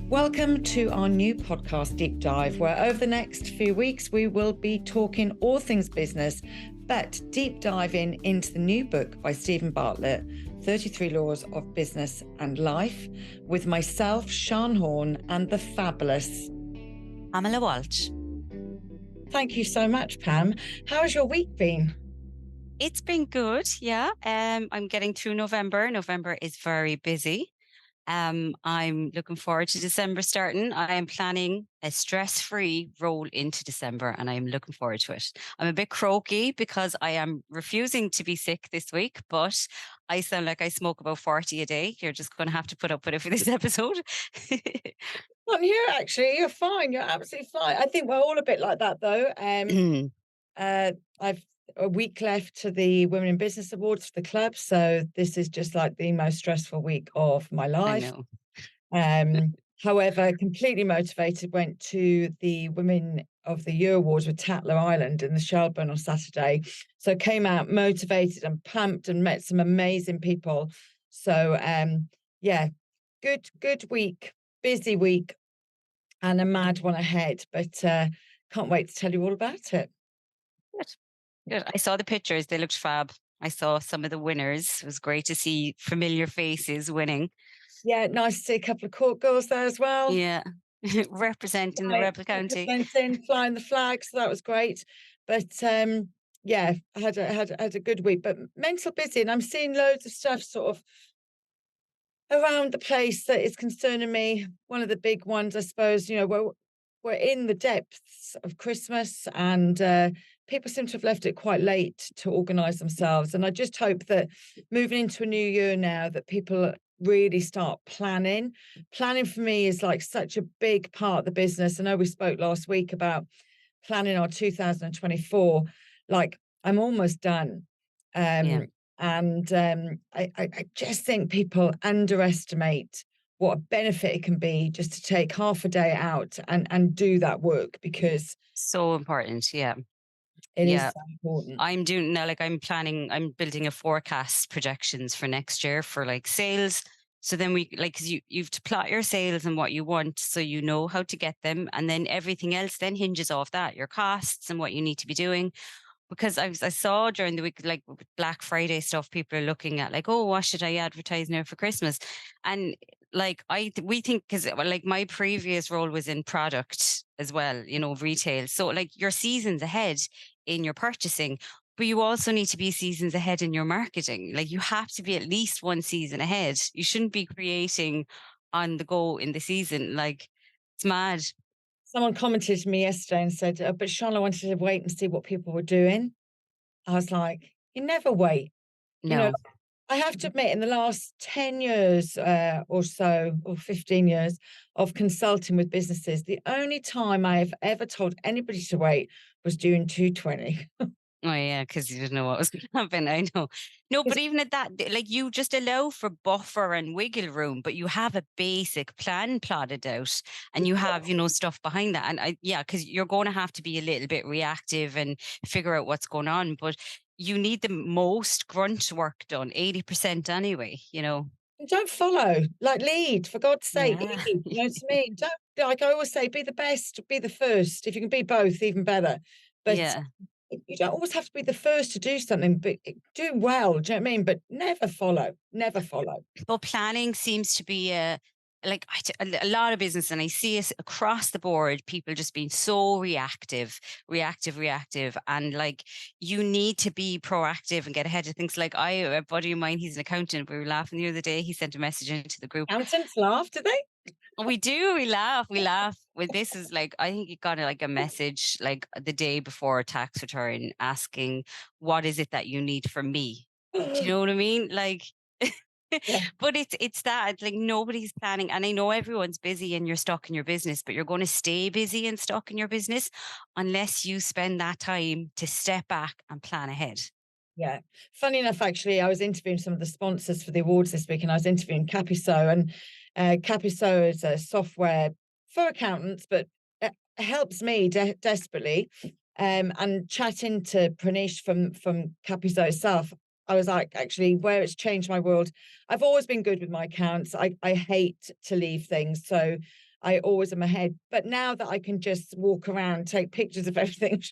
Welcome to our new podcast, Deep Dive, where over the next few weeks we will be talking all things business, but deep diving into the new book by Stephen Bartlett, 33 Laws of Business and Life, with myself, Sian Horn, and the fabulous Pamela Walsh. Thank you so much, Pam. How has your week been? It's been good, yeah. I'm getting through November. November is very busy. I'm looking forward to December starting. I am planning a stress-free roll into December and I'm looking forward to it. I'm a bit croaky because I am refusing to be sick this week, but I sound like I smoke about 40 a day. You're just going to have to put up with it for this episode. Not you, actually. You're fine. You're absolutely fine. I think we're all a bit like that, though. I've a week left to the Women in Business Awards for the club, so this is just like the most stressful week of my I life. know. However, completely motivated, went to the Women of the Year Awards with Tatler Island in the Shelburne on Saturday. So came out motivated and pumped and met some amazing people. So yeah, good week, busy week, and a mad one ahead. But can't wait to tell you all about it. Good. Good. I saw the pictures. They looked fab. I saw some of the winners. It was great to see familiar faces winning. Yeah, nice to see a couple of court girls there as well. Yeah. Representing the Rebel County. Representing, flying the flag, so that was great. But yeah, I had a good week, but mental busy, and I'm seeing loads of stuff sort of around the place that is concerning me. One of the big ones, I suppose, we're in the depths of Christmas, and people seem to have left it quite late to organise themselves. And I just hope that moving into a new year now, that people really start planning. Planning for me is like such a big part of the business. I know we spoke last week about planning our 2024. Like, I'm almost done. Yeah. And I just think people underestimate what a benefit it can be just to take half a day out and do that work, because So important. Yeah. it is Yeah. so important. I'm doing now, like I'm building a forecast projections for next year for like sales. So then we like, cause you've to plot your sales and what you want, so you know how to get them. And then everything else then hinges off that, your costs and what you need to be doing. Because I saw during the week, like with Black Friday stuff, people are looking at like, oh, what should I advertise now for Christmas? And like we think, because like my previous role was in product as well, retail. So like your seasons ahead in your purchasing, but you also need to be seasons ahead in your marketing. Like you have to be at least one season ahead. You shouldn't be creating on the go in the season. Like it's mad. Someone commented to me yesterday and said, but Sean, wanted to wait and see what people were doing. I was like, you never wait. You know, No. I have to admit, in the last 10 years or so, or 15 years of consulting with businesses, the only time I have ever told anybody to wait was June 2020. Oh yeah, because you didn't know what was going to happen. I know. No, but even at that, like you just allow for buffer and wiggle room, but you have a basic plan plotted out, and you have, stuff behind that. And yeah, because you're going to have to be a little bit reactive and figure out what's going on. But you need the most grunt work done, 80% anyway. Don't follow, like lead, for God's sake, Yeah. lead. You know what I mean? Don't, like I always say, be the best, be the first. If you can be both, even better. But Yeah. you don't always have to be the first to do something, but do well. Do you know what I mean? But never follow, never follow. But planning seems to be like a lot of business, and I see it across the board. People just being so reactive, and like you need to be proactive and get ahead of things. Like a buddy of mine, he's an accountant. We were laughing the other day. He sent a message into the group. Accountants laugh, do they? We do. We laugh. Well, this is like, I think he got like a message like the day before a tax return asking, "What is it that you need from me?" Do you know what I mean? Like. Yeah. But it's that like nobody's planning, and I know everyone's busy and you're stuck in your business, but you're going to stay busy and stuck in your business unless you spend that time to step back and plan ahead. Yeah. Funny enough, actually, I was interviewing some of the sponsors for the awards this week, and I was interviewing Capiso, and Capiso is a software for accountants, but it helps me desperately. And chatting to Pranish from Capiso itself, I was like, actually, where it's changed my world. I've always been good with my accounts. I hate to leave things. So I always am ahead. But now that I can just walk around, take pictures of everything,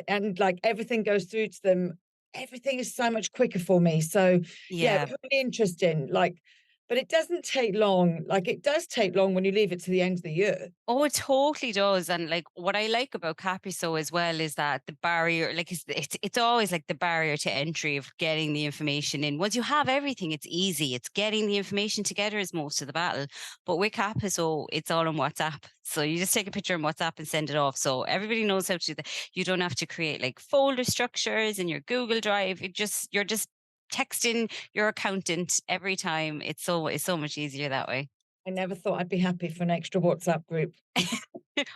and like everything goes through to them, everything is so much quicker for me. So yeah, Yeah. really interesting. Like, but it doesn't take long. Like it does take long when you leave it to the end of the year. Oh, it totally does. And like what I like about Capriso as well is that the barrier, like it's always like the barrier to entry of getting the information in. Once you have everything, it's easy. It's getting the information together is most of the battle. But with Capriso, it's all on WhatsApp. So you just take a picture on WhatsApp and send it off. So everybody knows how to do that. You don't have to create like folder structures in your Google Drive. You're just texting your accountant every time. It's so much easier that way. I never thought I'd be happy for an extra WhatsApp group.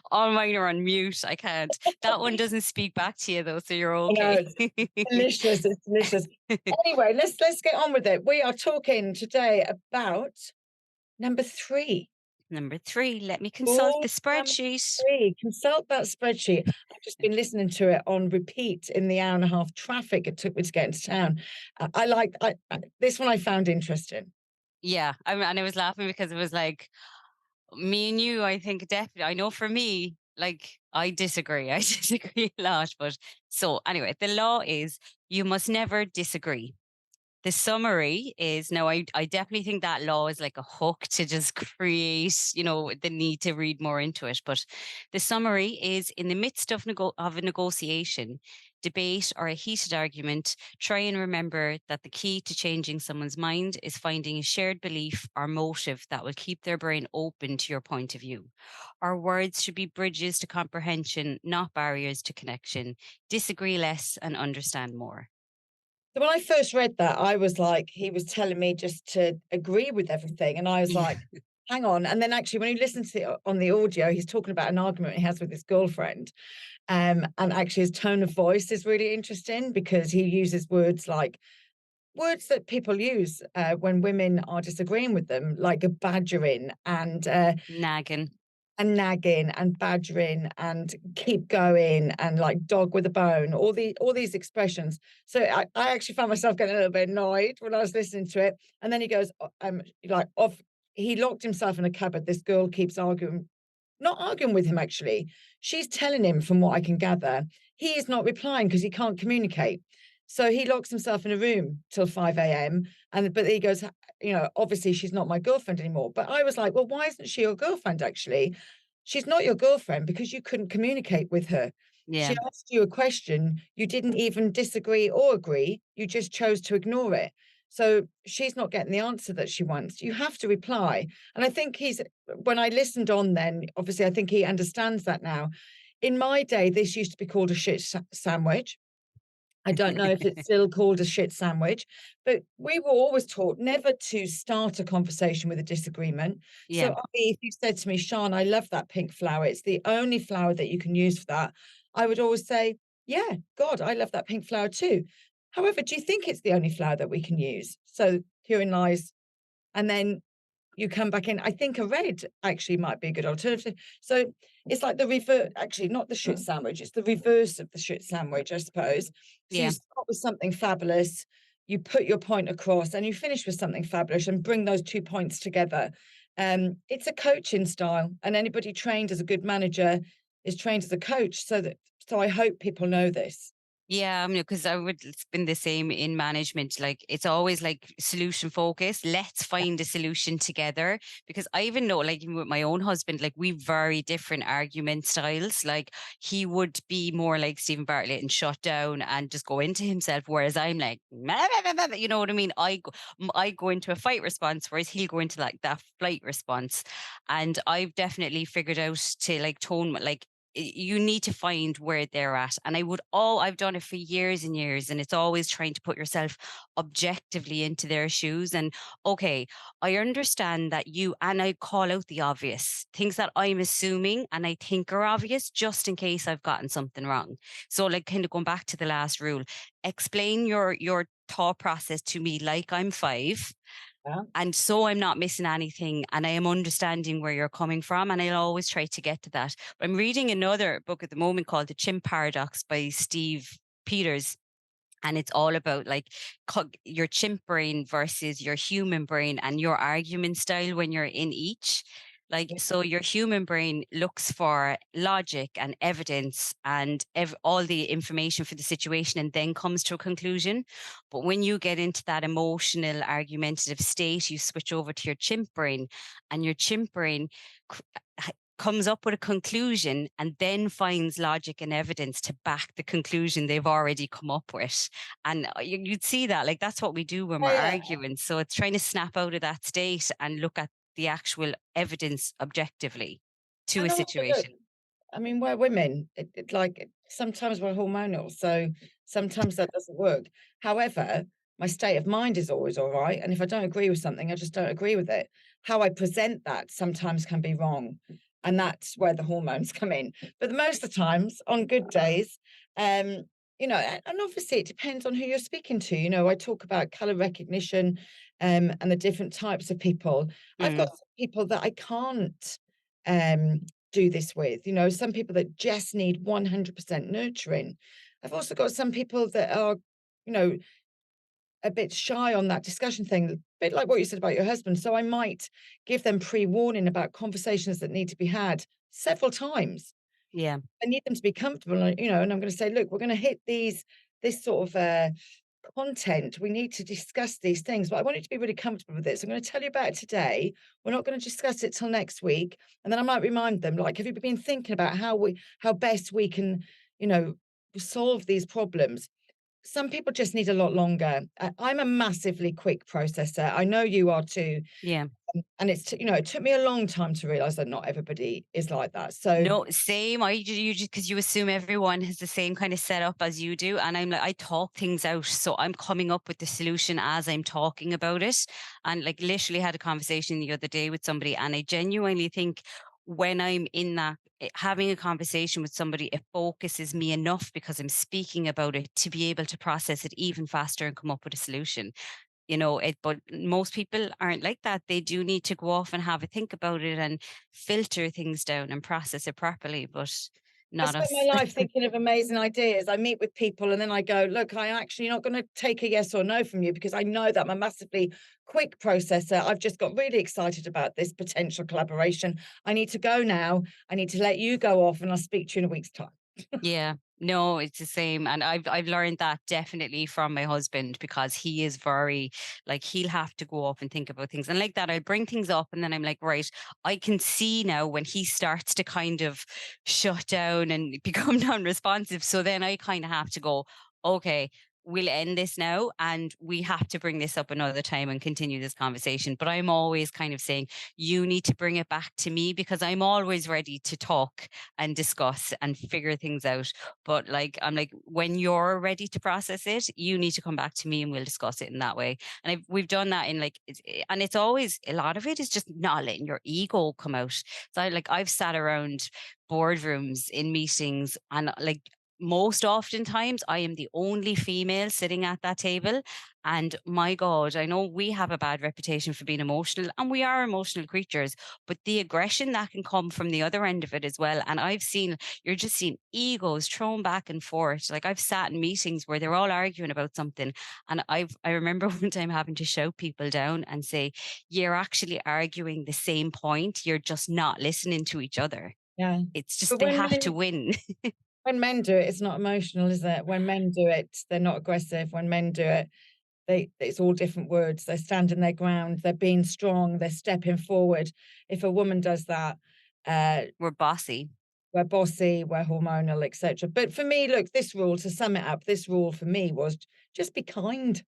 All mine are on mute. I can't. That one doesn't speak back to you though, so you're I know okay. it's delicious. It's delicious. Anyway, let's get on with it. We are talking today about number 3. Number 3, let me consult Rule the number spreadsheet. 3, consult that spreadsheet. I've just been listening to it on repeat in the hour and a half traffic it took me to get into town. I like this one I found interesting. Yeah, and I was laughing because it was like me and you. I think definitely. I know for me, like I disagree. I disagree a lot. But so anyway, the law is you must never disagree. The summary is no, I definitely think that law is like a hook to just create, the need to read more into it. But the summary is in the midst of a negotiation, debate, or a heated argument, try and remember that the key to changing someone's mind is finding a shared belief or motive that will keep their brain open to your point of view. Our words should be bridges to comprehension, not barriers to connection. Disagree less and understand more. So when I first read that, I was like, he was telling me just to agree with everything. And I was Yeah. like, hang on. And then actually, when you listen to it on the audio, he's talking about an argument he has with his girlfriend. And actually, his tone of voice is really interesting because he uses words that people use when women are disagreeing with them, like a badgering Nagging. and nagging and badgering and keep going and like dog with a bone, all these expressions. So I actually found myself getting a little bit annoyed when I was listening to it. And then he goes, like off he locked himself in a cupboard. This girl keeps arguing, not arguing with him actually. She's telling him, from what I can gather, he is not replying because he can't communicate. So he locks himself in a room till 5 a.m. And but he goes, obviously she's not my girlfriend anymore. But I was like, well, why isn't she your girlfriend actually? She's not your girlfriend because you couldn't communicate with her. She Yeah. asked you a question, you didn't even disagree or agree, you just chose to ignore it. So she's not getting the answer that she wants. You have to reply. And I think when I listened on then, obviously, I think he understands that now. In my day, this used to be called a shit sandwich. I don't know if it's still called a shit sandwich, but we were always taught never to start a conversation with a disagreement. So, Yeah. if you said to me, Sean, I love that pink flower, it's the only flower that you can use for that, I would always say, yeah, God, I love that pink flower too. However, do you think it's the only flower that we can use? So, herein lies. And then you come back in. I think a red actually might be a good alternative. So it's like the reverse, actually, not the shit sandwich, it's the reverse of the shit sandwich, I suppose. So you Yeah. start with something fabulous, you put your point across, and you finish with something fabulous and bring those 2 points together. It's a coaching style, and anybody trained as a good manager is trained as a coach. So I hope people know this. Yeah, I mean, because it's been the same in management. Like, it's always like solution focused. Let's find a solution together. Because I even know, like, even with my own husband, like, we very different argument styles. Like, he would be more like Stephen Bartlett and shut down and just go into himself, whereas I'm like, "Meh, meh, meh, meh," you know what I mean? I go into a fight response, whereas he'll go into like that flight response. And I've definitely figured out to like tone, like, you need to find where they're at. And I've done it for years and years, and it's always trying to put yourself objectively into their shoes. And okay, I understand that and I call out the obvious things that I'm assuming and I think are obvious, just in case I've gotten something wrong. So, like, kind of going back to the last rule, explain your thought process to me like I'm 5, Yeah. and so I'm not missing anything and I am understanding where you're coming from. And I'll always try to get to that. But I'm reading another book at the moment called The Chimp Paradox by Steve Peters. And it's all about like your chimp brain versus your human brain and your argument style when you're in each. Like, so your human brain looks for logic and evidence and all the information for the situation and then comes to a conclusion. But when you get into that emotional, argumentative state, you switch over to your chimp brain, and your chimp brain c- comes up with a conclusion and then finds logic and evidence to back the conclusion they've already come up with. And you'd see that, like, that's what we do when we're Yeah, arguing. So it's trying to snap out of that state and look at the actual evidence objectively to a and also look, situation. I mean, we're women. Sometimes we're hormonal, so sometimes that doesn't work. However, my state of mind is always all right. And if I don't agree with something, I just don't agree with it. How I present that sometimes can be wrong. And that's where the hormones come in. But most of the times, on good days, um, and obviously it depends on who you're speaking to. I talk about color recognition and the different types of people. I've got Mm, some people that I can't do this with. Some people that just need 100% nurturing. I've also got some people that are, you know, a bit shy on that discussion thing, a bit like what you said about your husband. So I might give them pre-warning about conversations that need to be had several times. yeah, I need them to be comfortable, and I'm going to say, look, we're going to hit this sort of content. We need to discuss these things, but I want you to be really comfortable with it. So I'm going to tell you about it today. We're not going to discuss it till next week. And then I might remind them, like, have you been thinking about how best we can, you know, solve these problems? Some people just need a lot longer. I'm a massively quick processor. I know you are too. yeah. And it took me a long time to realize that not everybody is like that. So No, same. You just because you assume everyone has the same kind of setup as you do, and I'm like, I talk things out, so I'm coming up with the solution as I'm talking about it. And like, literally had a conversation the other day with somebody, and I genuinely think when I'm in that having a conversation with somebody, it focuses me enough because I'm speaking about it to be able to process it even faster and come up with a solution. But most people aren't like that. They do need to go off and have a think about it and filter things down and process it properly, but I not spend us. my life thinking of amazing ideas. I meet with people and then I go, look, I'm actually not going to take a yes or no from you because I know that I'm a massively quick processor. I've just got really excited about this potential collaboration. I need to go now. I need to let you go off and I'll speak to you in a week's time. Yeah, no, it's the same. And I've learned that definitely from my husband because he is very like he'll have to go off and think about things. And like that, I bring things up and then I'm like, right, I can see now when he starts to kind of shut down and become non-responsive. So then I kind of have to go, okay, we'll end this now and we have to bring this up another time and continue this conversation. But I'm always kind of saying, you need to bring it back to me because I'm always ready to talk and discuss and figure things out. But like, I'm like, when you're ready to process it, you need to come back to me and we'll discuss it in that way. And we've done that in like, and it's always a lot of it is just not letting your ego come out. So I've sat around boardrooms in meetings and like, most oftentimes I am the only female sitting at that table. And my God, I know we have a bad reputation for being emotional and we are emotional creatures, but the aggression that can come from the other end of it as well. And you're just seeing egos thrown back and forth. Like I've sat in meetings where they're all arguing about something. And I remember one time having to shout people down and say, you're actually arguing the same point. You're just not listening to each other. Yeah. It's just But they have to win. when men do it, it's not emotional, is it? When men do it, they're not aggressive. When men do it, it's all different words. They're standing their ground, they're being strong, they're stepping forward. If a woman does that, uh, We're bossy. we're bossy, we're hormonal, etc. But for me, look, to sum it up, this rule for me was just be kind.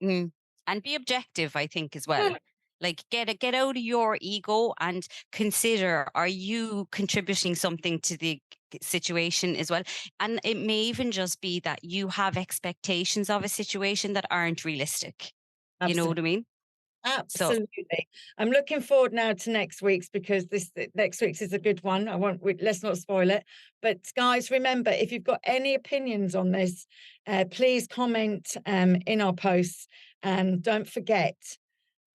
Mm. And be objective, I think, as well. Yeah, Like get out of your ego and consider, are you contributing something to the situation as well? And it may even just be that you have expectations of a situation that aren't realistic. You know absolutely. what I mean? So Absolutely. I'm looking forward now to next week's because this next week's is a good one. Let's not spoil it. But guys, remember, if you've got any opinions on this, please comment in our posts. And don't forget,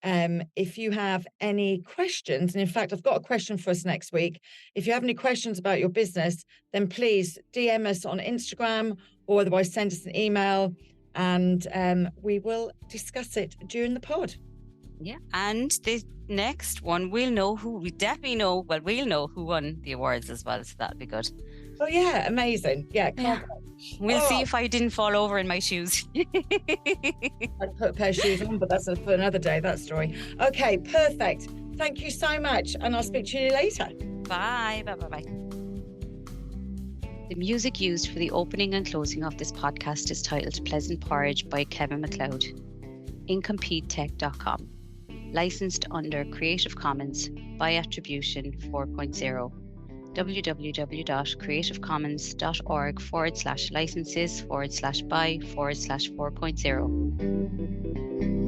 if you have any questions, and in fact, I've got a question for us next week. If you have any questions about your business, then please DM us on Instagram or otherwise send us an email and we will discuss it during the pod. Yeah. And the next one, we definitely know, well, we'll know who won the awards as well. So that'll be good. Oh yeah, amazing. Yeah, Yeah. can't wait. We'll All see right, if I didn't fall over in my shoes. I'd put a pair of shoes on, but that's for another day, that story. Okay, perfect. Thank you so much, and I'll speak to you later. Bye. Bye. Bye. Bye. The music used for the opening and closing of this podcast is titled Pleasant Porridge by Kevin MacLeod. IncompeteTech.com. Licensed under Creative Commons by Attribution 4.0. www.creativecommons.org/licenses/by/4.0.